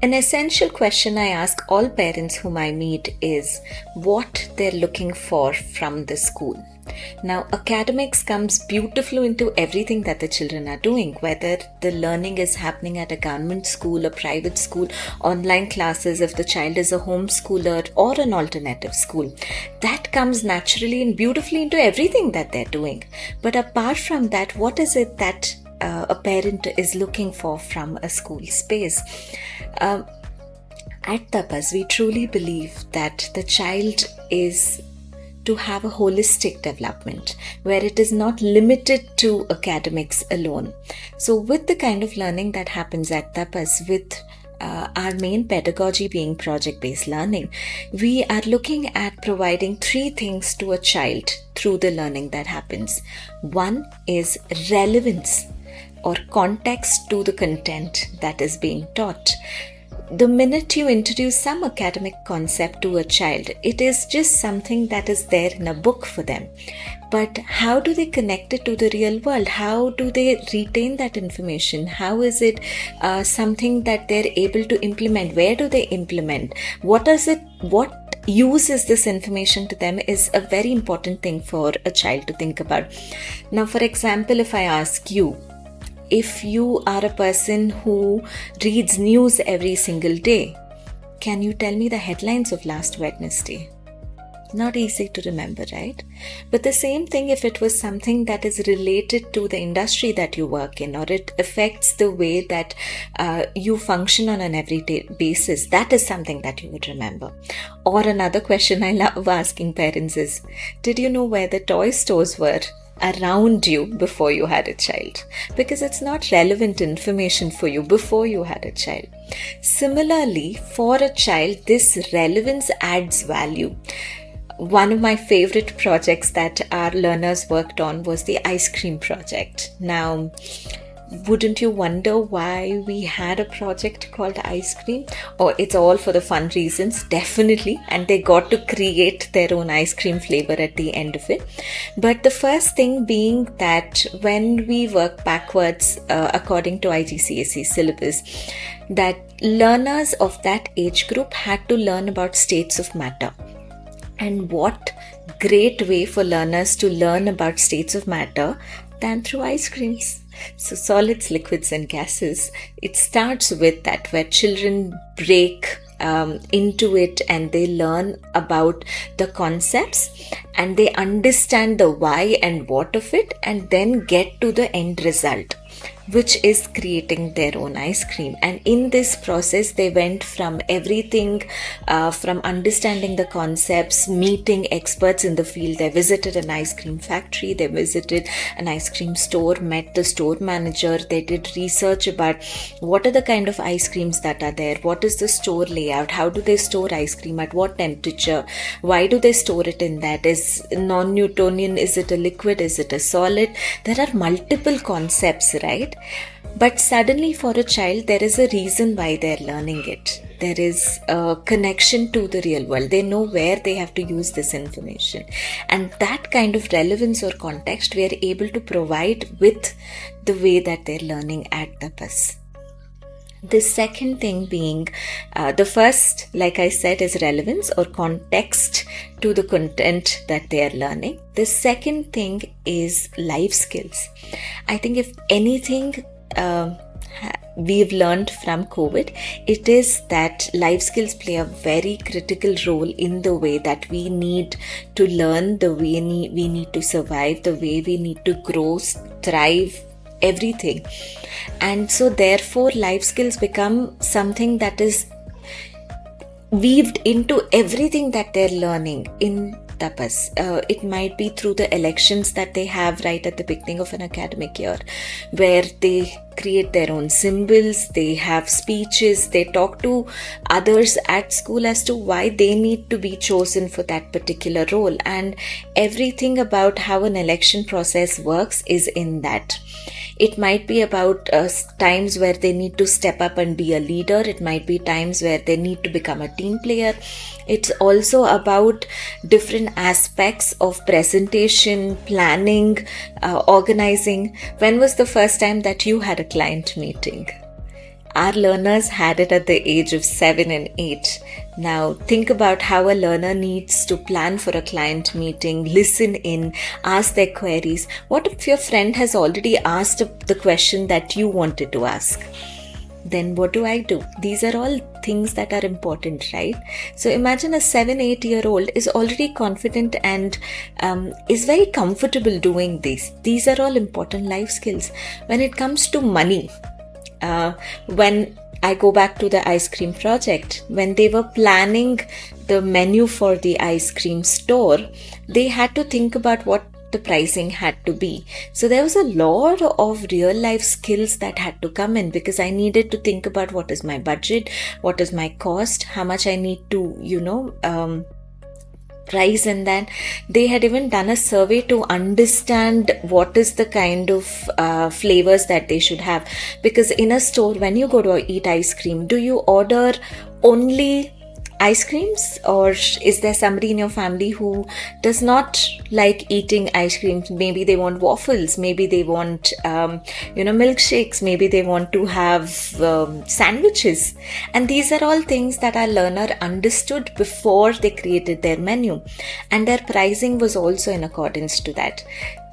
An essential question I ask all parents whom I meet is what they're looking for from the school. Now, academics comes beautifully into everything that the children are doing, whether the learning is happening at a government school, a private school, online classes, if the child is a homeschooler or an alternative school. That comes naturally and beautifully into everything that they're doing. But apart from that, what is it that a parent is looking for from a school space? At Tapas, we truly believe that the child is to have a holistic development where it is not limited to academics alone. So with the kind of learning that happens at Tapas, with our main pedagogy being project-based learning, we are looking at providing 3 things to a child through the learning that happens. One is relevance or context to the content that is being taught. The minute you introduce some academic concept to a child, it is just something that is there in a book for them. But how do they connect it to the real world? How do they retain that information? How is it something that they're able to implement? Where do they implement? What use is this information to them is a very important thing for a child to think about. Now, for example, if I ask you, if you are a person who reads news every single day, can you tell me the headlines of last Wednesday? Not easy to remember, right? But the same thing if it was something that is related to the industry that you work in, or it affects the way that you function on an everyday basis, that is something that you would remember. Or another question I love asking parents is, did you know where the toy stores were around you before you had a child? Because it's not relevant information for you before you had a child. Similarly, for a child, this relevance adds value. One of my favorite projects that our learners worked on was the ice cream project. Now, wouldn't you wonder why we had a project called ice cream? Oh, it's all for the fun reasons, definitely. And they got to create their own ice cream flavor at the end of it. But the first thing being that when we work backwards according to IGCSE syllabus, that learners of that age group had to learn about states of matter. And what great way for learners to learn about states of matter than through ice creams. So solids, liquids and gases, it starts with that, where children break into it and they learn about the concepts and they understand the why and what of it, and then get to the end result, which is creating their own ice cream. And in this process, they went from everything, from understanding the concepts, meeting experts in the field. They visited an ice cream factory, they visited an ice cream store, met the store manager, they did research about what are the kind of ice creams that are there, what is the store layout, how do they store ice cream, at what temperature, why do they store it in that, is non-Newtonian, is it a liquid, is it a solid? There are multiple concepts, right? But suddenly for a child, there is a reason why they're learning it. There is a connection to the real world. They know where they have to use this information. And that kind of relevance or context we are able to provide with the way that they're learning at Tapas. The second thing being, the first, like I said, is relevance or context to the content that they are learning. The second thing is life skills. I think if anything we've learned from COVID, it is that life skills play a very critical role in the way that we need to learn, the way we need to survive, the way we need to grow, thrive, everything. And so therefore life skills become something that is weaved into everything that they're learning in Tapas. It might be through the elections that they have right at the beginning of an academic year, where they create their own symbols, they have speeches, they talk to others at school as to why they need to be chosen for that particular role. And everything about how an election process works is in that. It might be about times where they need to step up and be a leader. It might be times where they need to become a team player. It's also about different aspects of presentation, planning, organizing. When was the first time that you had a client meeting? our learners had it at the age of 7 and 8. Now, think about how a learner needs to plan for a client meeting, listen in, ask their queries. What if your friend has already asked the question that you wanted to ask? Then what do I do? These are all things that are important, right? So imagine a 7-8-year-old is already confident and is very comfortable doing this. These are all important life skills. When it comes to money, when I go back to the ice cream project, when they were planning the menu for the ice cream store, they had to think about what the pricing had to be. So there was a lot of real life skills that had to come in, because I needed to think about what is my budget, what is my cost, how much I need to, price. And then they had even done a survey to understand what is the kind of flavors that they should have. Because in a store, when you go to eat ice cream, do you order only ice creams, or is there somebody in your family who does not like eating ice creams? Maybe they want waffles, maybe they want milkshakes, maybe they want to have sandwiches. And these are all things that our learner understood before they created their menu, and their pricing was also in accordance to that.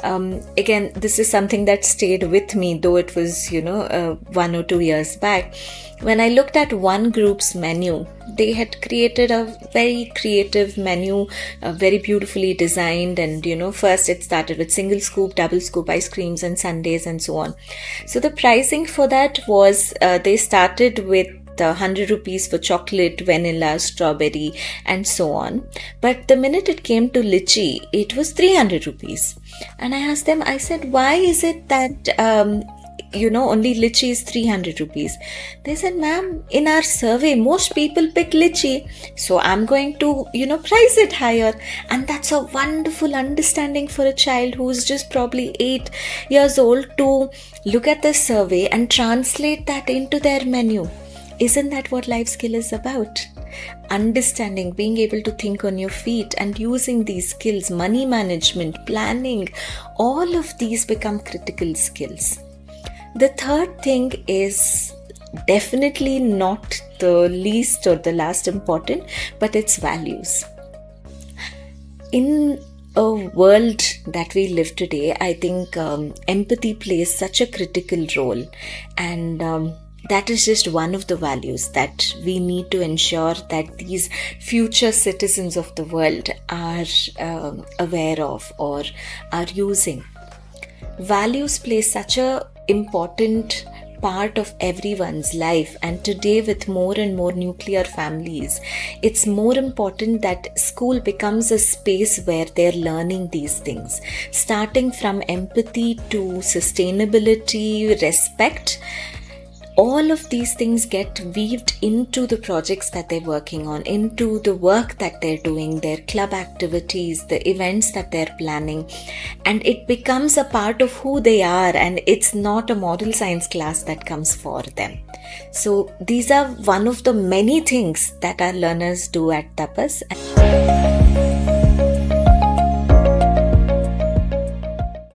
Again, this is something that stayed with me, though it was 1 or 2 years back. When I looked at one group's menu, they had created a very creative menu, very beautifully designed. And first it started with single scoop, double scoop ice creams and sundaes and so on. So the pricing for that was, they started with 100 rupees for chocolate, vanilla, strawberry and so on. But the minute it came to lychee, it was 300 rupees. And I asked them, I said, why is it that only lychee is 300 rupees? They said, ma'am, in our survey, most people pick lychee, so I'm going to, price it higher. And that's a wonderful understanding for a child who's just probably 8 years old to look at the survey and translate that into their menu. Isn't that what life skill is about? Understanding, being able to think on your feet and using these skills, money management, planning, all of these become critical skills. The third thing is definitely not the least or the last important, but it's values. In a world that we live today, I think empathy plays such a critical role, and that is just one of the values that we need to ensure that these future citizens of the world are aware of or are using. Values play such a important part of everyone's life, and today with more and more nuclear families, it's more important that school becomes a space where they're learning these things, starting from empathy to sustainability, respect. All of these things get weaved into the projects that they're working on, into the work that they're doing, their club activities, the events that they're planning, and it becomes a part of who they are, and it's not a moral science class that comes for them. So these are one of the many things that our learners do at Tapas.